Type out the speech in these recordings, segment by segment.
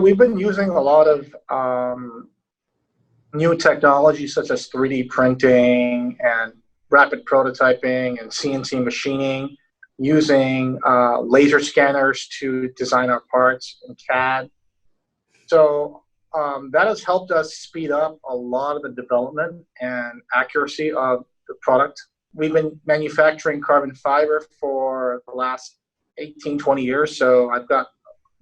we've been using a lot of new technology such as 3D printing and rapid prototyping and CNC machining, using laser scanners to design our parts in CAD. So that has helped us speed up a lot of the development and accuracy of the product. We've been manufacturing carbon fiber for the last 18, 20 years, so I've got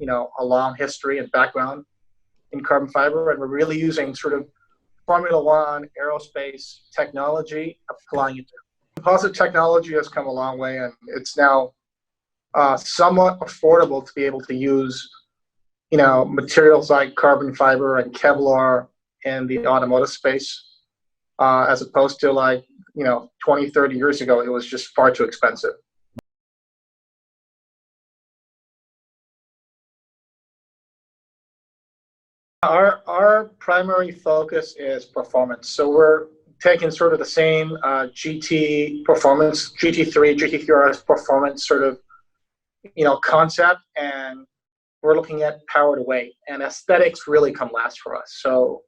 a long history and background in carbon fiber, and we're really using sort of Formula One aerospace technology, applying it. Composite technology has come a long way, and it's now somewhat affordable to be able to use materials like carbon fiber and Kevlar in the automotive space, as opposed to 20, 30 years ago, it was just far too expensive. Our primary focus is performance. So we're taking sort of the same GT performance, GT3, GT3RS performance sort of, concept, and we're looking at power to weight, and aesthetics really come last for us. So,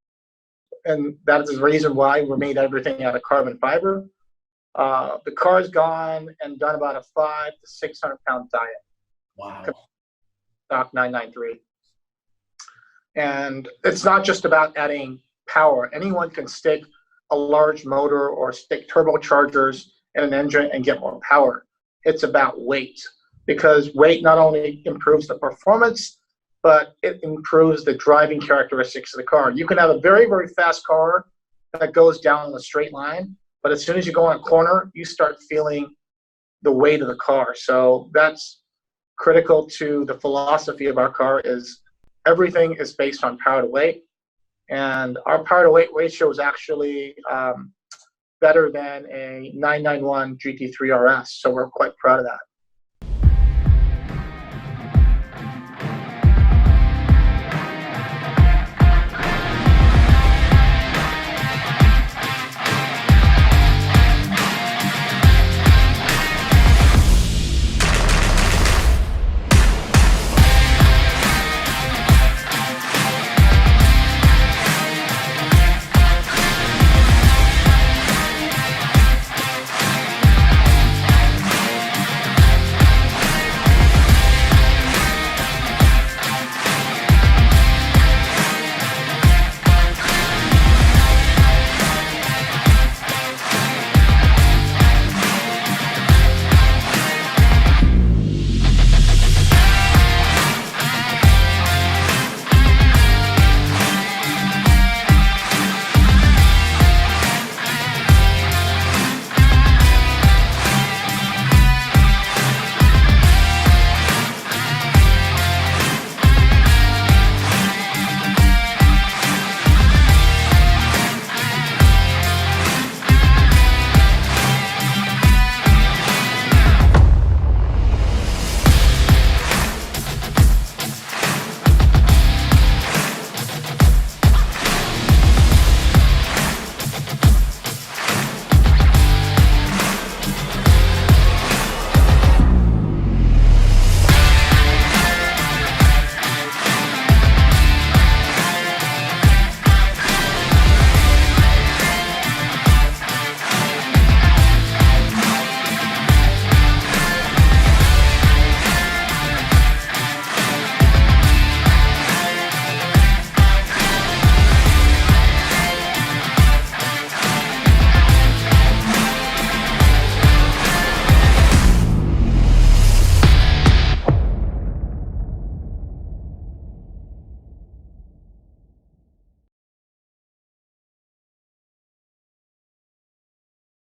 and that is the reason why we made everything out of carbon fiber. The car's gone and done about a 500 to 600 pound diet. Wow. Stock 993. And it's not just about adding power. Anyone can stick a large motor or stick turbochargers in an engine and get more power. It's about weight, because weight not only improves the performance, but it improves the driving characteristics of the car. You can have a very, very fast car that goes down a straight line, but as soon as you go on a corner, you start feeling the weight of the car. So that's critical to the philosophy of our car. Is everything is based on power to weight, and our power to weight ratio is actually better than a 991 GT3 RS, so we're quite proud of that.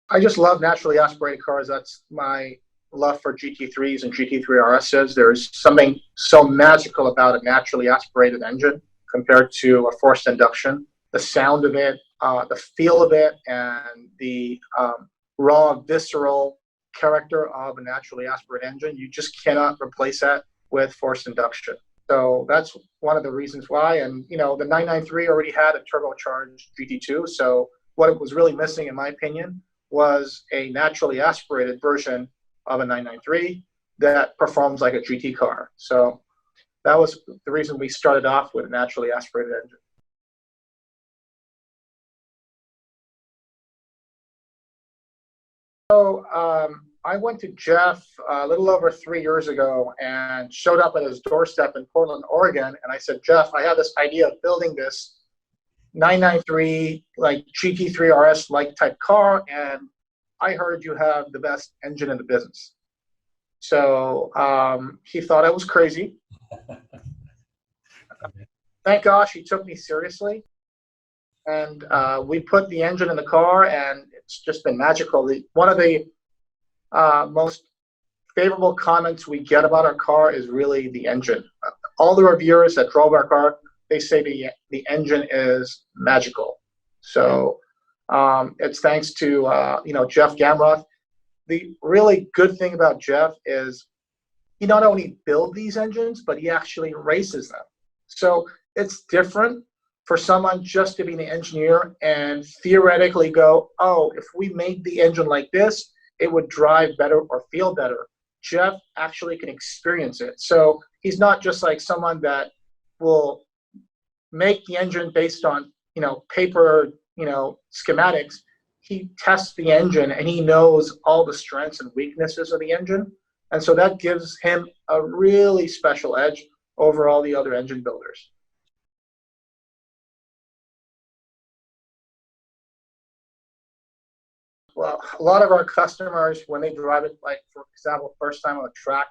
I just love naturally aspirated cars. That's my love for GT3s and GT3 RSs. There's something so magical about a naturally aspirated engine compared to a forced induction. The sound of it, the feel of it, and the raw, visceral character of a naturally aspirated engine, you just cannot replace that with forced induction. So that's one of the reasons why. And, the 993 already had a turbocharged GT2. So what it was really missing, in my opinion, was a naturally aspirated version of a 993 that performs like a GT car. So that was the reason we started off with a naturally aspirated engine. So I went to Jeff a little over 3 years ago and showed up at his doorstep in Portland, Oregon, and I said, Jeff, I have this idea of building this 993 like GT3 RS like type car, and I heard you have the best engine in the business. So he thought I was crazy. Thank gosh he took me seriously, and we put the engine in the car, and it's just been magical. One of the most favorable comments we get about our car is really the engine. All the reviewers that drove our car, they say the engine is magical. So it's thanks to Jeff Gamroth. The really good thing about Jeff is he not only builds these engines, but he actually races them. So it's different for someone just to be an engineer and theoretically go, oh, if we made the engine like this, it would drive better or feel better. Jeff actually can experience it. So he's not just like someone that will make the engine based on, paper, schematics. He tests the engine and he knows all the strengths and weaknesses of the engine. And so that gives him a really special edge over all the other engine builders. Well, a lot of our customers, when they drive it, like for example, first time on a track,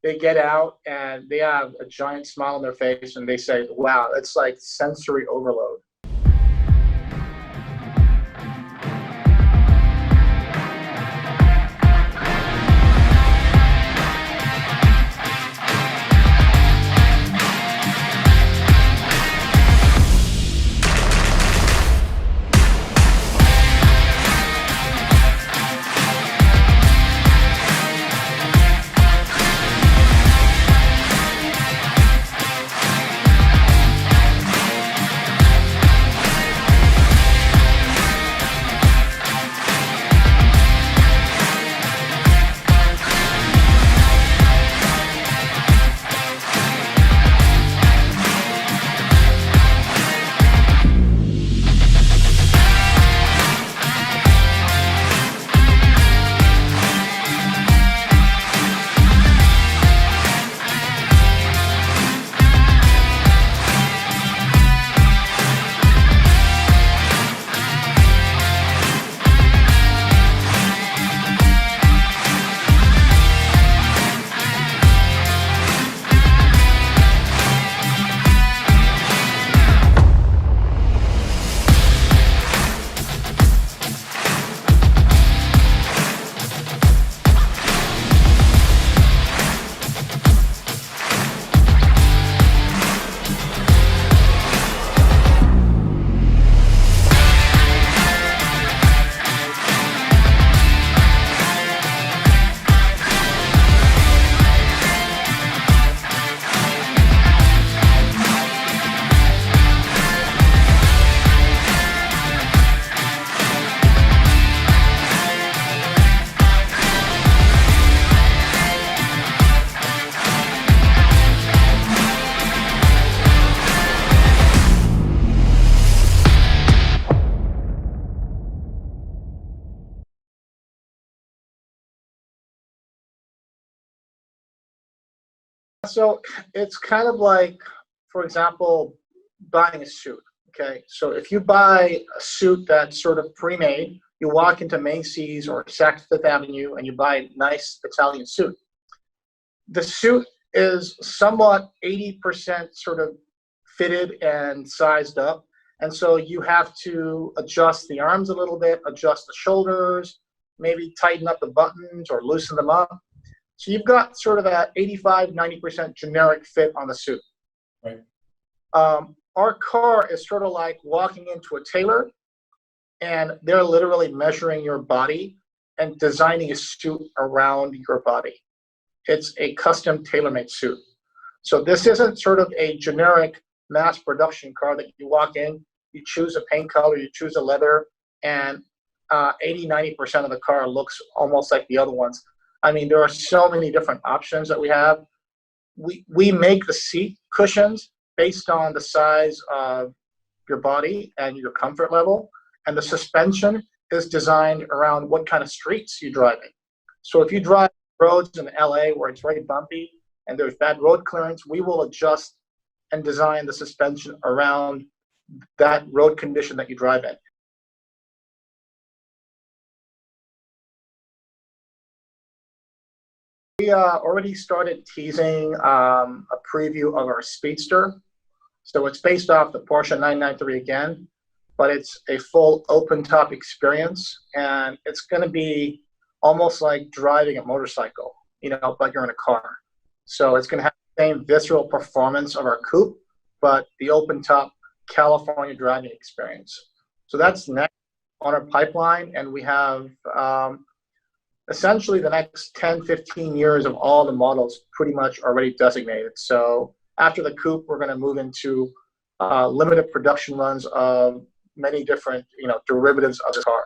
they get out and they have a giant smile on their face and they say, wow, it's like sensory overload. So it's kind of like, for example, buying a suit. Okay, so if you buy a suit that's sort of pre-made, you walk into Macy's or Saks Fifth Avenue and you buy a nice Italian suit. The suit is somewhat 80% sort of fitted and sized up, and so you have to adjust the arms a little bit, adjust the shoulders, maybe tighten up the buttons or loosen them up. So you've got sort of that 85, 90% generic fit on the suit. Right. Our car is sort of like walking into a tailor, and they're literally measuring your body and designing a suit around your body. It's a custom tailor-made suit. So this isn't sort of a generic mass production car that you walk in, you choose a paint color, you choose a leather, and 80, 90% of the car looks almost like the other ones. I mean, there are so many different options that we have. we make the seat cushions based on the size of your body and your comfort level, and the suspension is designed around what kind of streets you drive in. So if you drive roads in LA where it's very bumpy and there's bad road clearance, we will adjust and design the suspension around that road condition that you drive in. We already started teasing a preview of our Speedster. So it's based off the Porsche 993 again, but it's a full open top experience, and it's going to be almost like driving a motorcycle, but you're in a car. So it's going to have the same visceral performance of our coupe, but the open top California driving experience. So that's next on our pipeline, and we have essentially the next 10, 15 years of all the models pretty much already designated. So after the coupe, we're going to move into limited production runs of many different, derivatives of the car.